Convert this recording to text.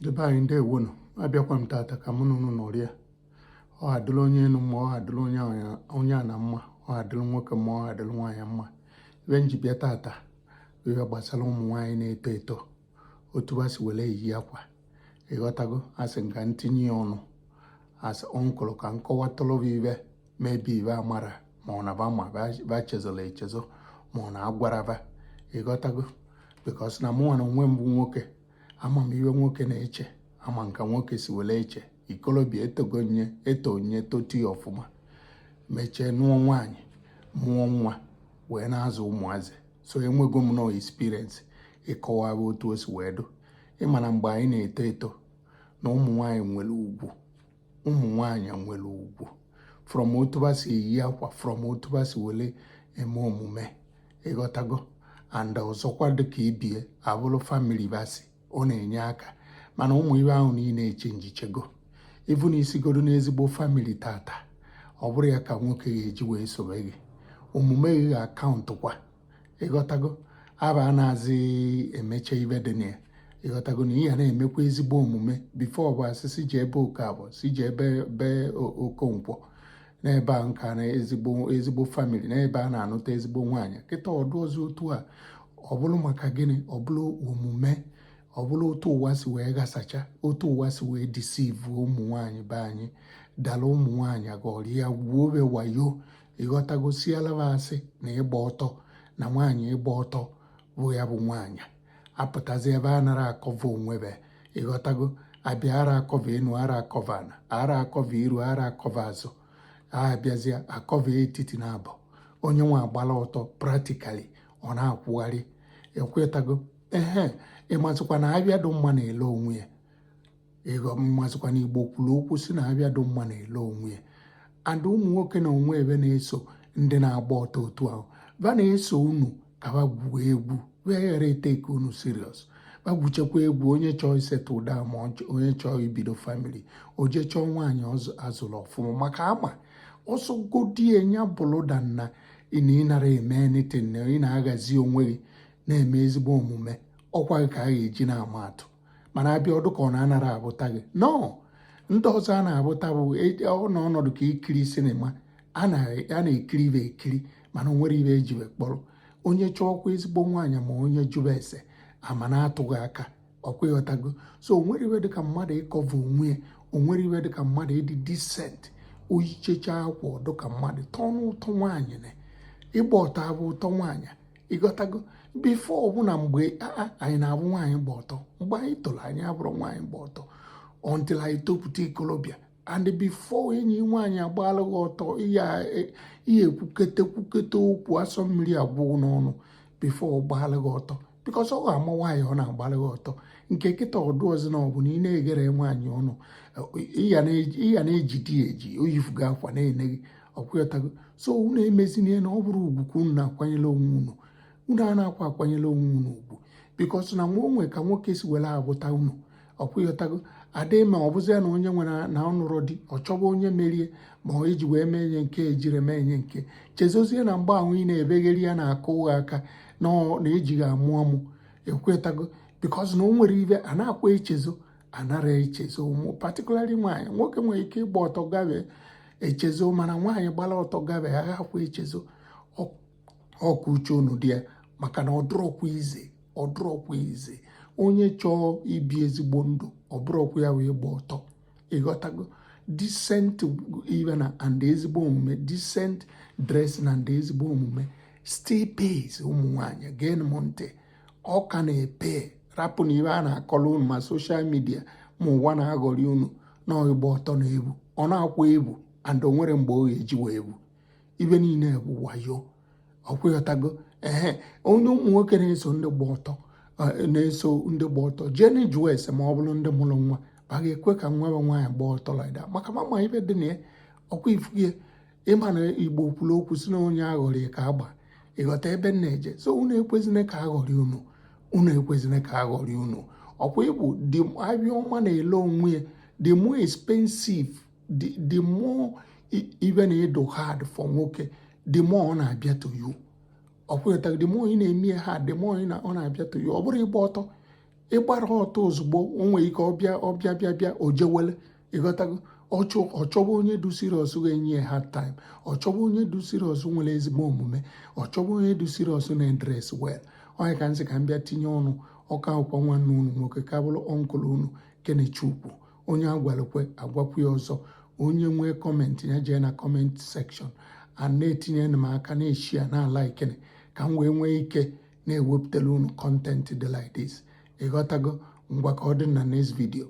Debe anyị ndewo nọ abịakwa m tata ka mụ na unu nọrịa ọ adịla onye enu mma ọ adịla onye a na mma ọ adịla nwoke mma ọ adịla nwaanyị mma ibe m ji bịa tata ihe gbasara ụmụ nwaanyị na-eto eto otu ha si were eyi akwa ịghọtago asị nka ntinye ya ọnụ asị ọnkụlụ ka nkọwatụrụ ibe mebi ibe amara ma ọ na ba ma ba chezọrọ echezọ ma ọ na agwara ba ịghọtago bikos na mụ na onwe mbụ nwoke ama m iwe nwoke na-eche ama nka nwoke si were eche ikolobịa etonye totu ya ọfụma mechie nụọ nwaanyị mụọ nwa wee na-azụ ụmụazị so enwego m no experience ịkọwa otu o si wee do ịmana mgbe anyị na-eto eto na ụmụ nwaanyị nwere ugwu ụmụ nwaanyị nwere ugwu from otu ha si eyi akwa from otu ha si were eme omume ịghọtago and ọzọkwa dịka ibie abụrụ famili basi ọ na-enye aka mana ụmụ ibe ahụ niile echenjichego ịbụ na isigodo n'ezigbo famili tata ọ bụrụ ya ka nwoke ga-eji wee sobe gị omume gị akaụntụ kwa ịghọtago aba na-azị emeche ibe dị na ya ịghọtago na ihe na-emekwa ezigbo omume bifo bụ asịsị ji ebe oke abụọ si ji ebe okonkwọ n'ebe a nka na ezigbo famili n'ebe a na-anụta ezigbo nwaanyị kịta ọdụ ọzọ otu a ọ bụrụ maka gịnị ọ bụrụ omume ọ bụrụ otu ụwa si wee gasacha otu ụwa si wee disivu ụmụ nwaanyị be anyị dala ụmụ nwaanyị agọrị ya wuobe wayo ịghọtagosialaba asị na ịgba ọtọ na nwaanyị ịgba ọtọ bụ ya bụ nwaanyị apụtazi ebe a nara akọva onwebe ịghọtago abịa ara akọva enu ara akọva ana ara akọva iru ara akọva azụ abịazie akọva etiti na abụ onye nwa agbala ọtọ praktikali ọ na-akwụgharị ekwetago ịmazịkwa na abịa dị mma na-ele onwe ya mmazịkwa na Igbo kwuru okwu si na abịa dị mma na-ele onwe ya and ụmụ nwoke na onwe ebe na-eso ndị na-agba ọtọ otu ahụ ba na-eso unu ka ba gwuo egwu wee ghara eteke unu serious bagwuchekwa egwu onye chọọ isetụ ụda ma onye chọọ ibido famili oje chọọ nwaanyị azụrụ ọfụma maka ama ọsọgodie nya bụlụda na ịnara eme anything na ị na-aghazi onwe gị na-eme ezigbo omume ọkwa gị ka a ga-eji na-ama atụ mana abịa ọdụ ka ọ na-anara abụta gị no ndị ọzọ a na-abụta bụ n'ọnọdụ ka ikiri sinima a na-ekiri ibe ekiri mana onwere ibe ejiwe kpọrọ onye chọọkwa ezigbo nwaanyị ma onye jụba ese ama na-atụghị aka ọkwa ịghọtago so onwere ibe dịka mmadụ ịkọva onwe ya onwere ibe dịka mmadụ ịdị disent oyichecha akwa ọdụ ka mmadụ tọọ n'ụtọ nwaanyị na ịgba ọtọ abụ ụtọ nwaanyị ịghọtago bifo ọbụna mgbe anyị na-abụ nwaanyị gba ọtọ mgbe anyị tụrụ anyị abụrụ nwaanyị gba ọtọ until anyị topụta ikolobịa and bifo enyi nwaanyị agbalụghị ọtọ ihe kwukete okwu asọ mmiri agwụgwụ n'ọnụ bifo ọ gbalụghị ọtọ bikọs ọ ga-ama nwaanyị ọ na-agbalụghị ọtọ nke kịta ọdụ ọzọ na ọ bụ na ị na-eghere nwaanyị ọnụ ịya na-ejidi eji oyifugo akwa na-ene gị ọkwụghọtago so unu emezinie na ọ bụrụ ugwu ka unu na-akwanyere onwe unu a na-akwa akwanyere onwe unu ugwu bikọs na nwa onwe ka nwoke si were abụta unu ọkwụghọtago adị ma ọ bụzi ya na onye nwere na ọnụrụ di ọ chọba onye merie ma ọ eji wee mee nye nke ejiri mee nye nke chezozie na mgbe ahụ ị na-ebegheri ya na-akụ ụgha aka na ejighị amụ amụ ekwetago bikọs na o nwere ibe a na-akwa echezo anara echezo ụmụ patikulari nwaanyị nwoke nwere ike ịgba ọtọ gabe echezo mana nwaanyị gbara ọtọ gabe aghakwa echezo ọkụ uche unu dị ya maka na ọdụrọkwa ize onye chọọ ibi ezigbo ndụ ọbụrọkwa ya wee gba ọtọ ịghọtago decent even and ezigbo omume decent dressing and ezigbo omume still pays ụmụ nwaanyị gen m ntị ọ ka na-epe rapụ na ibe a na-akọrọ unu ma soshal midia ma ụwa na-aghọrị unu na ịgba ọtọ na egwu ọ na-akwa egwu and o nwere mgbe ọ ga-eji wee egwu ibe niile bụ wayo ọkwụghọtago onye ụmụ nwoke na-eso ndị gba ọtọ jeni jụọ ese ma ọ bụrụ ndị mụrụ nwa ba ga-ekwe ka nwa be nwaanyị gba ọtọ laida maka mama ibe dị na ya ọkwa ifugie ịma na Igbo kwuru okwu si na onye aghọrị ka agba ịghọta ebe na-eje so unu ekwezina ka aghọrị unu ọkwa ịbụ dị abịa ọma na-ele onwe ya the more expensive the more even ịdụ hard for nwoke the more ọ na-abịa to you ọkwụghọta the more ị na-eme ha the more ọ na-abịa to you ọ bụrụ ịgba ọtọ ịgbara ọtọ ozugbo o nwere ike ọbịa bịa o jewele, ịghọtago. Ọ chọba onye du siriọs ga-enye ya hard time, ọ chọba onye du siriọs nwere ezigbo omume, ọ chọba onye du siriọs na-edres wel. Onye ka nsị ka m bịa tinye ọnụ ọka akwụkwọ nwanne unu nwoke ka bụrụ ọnkụl unu Kenechukwu, onye agwalekwe agwakwu ya ọzọ. Onye nwee kọmentị ya jee na kọment sekshọn a na-etinye m aka na-eshia na alaikene ka m wee nwee ike na-ewepụtara unu kọntentị dị like this. Ịghọtago. Ngwa ka ọ dị na next video.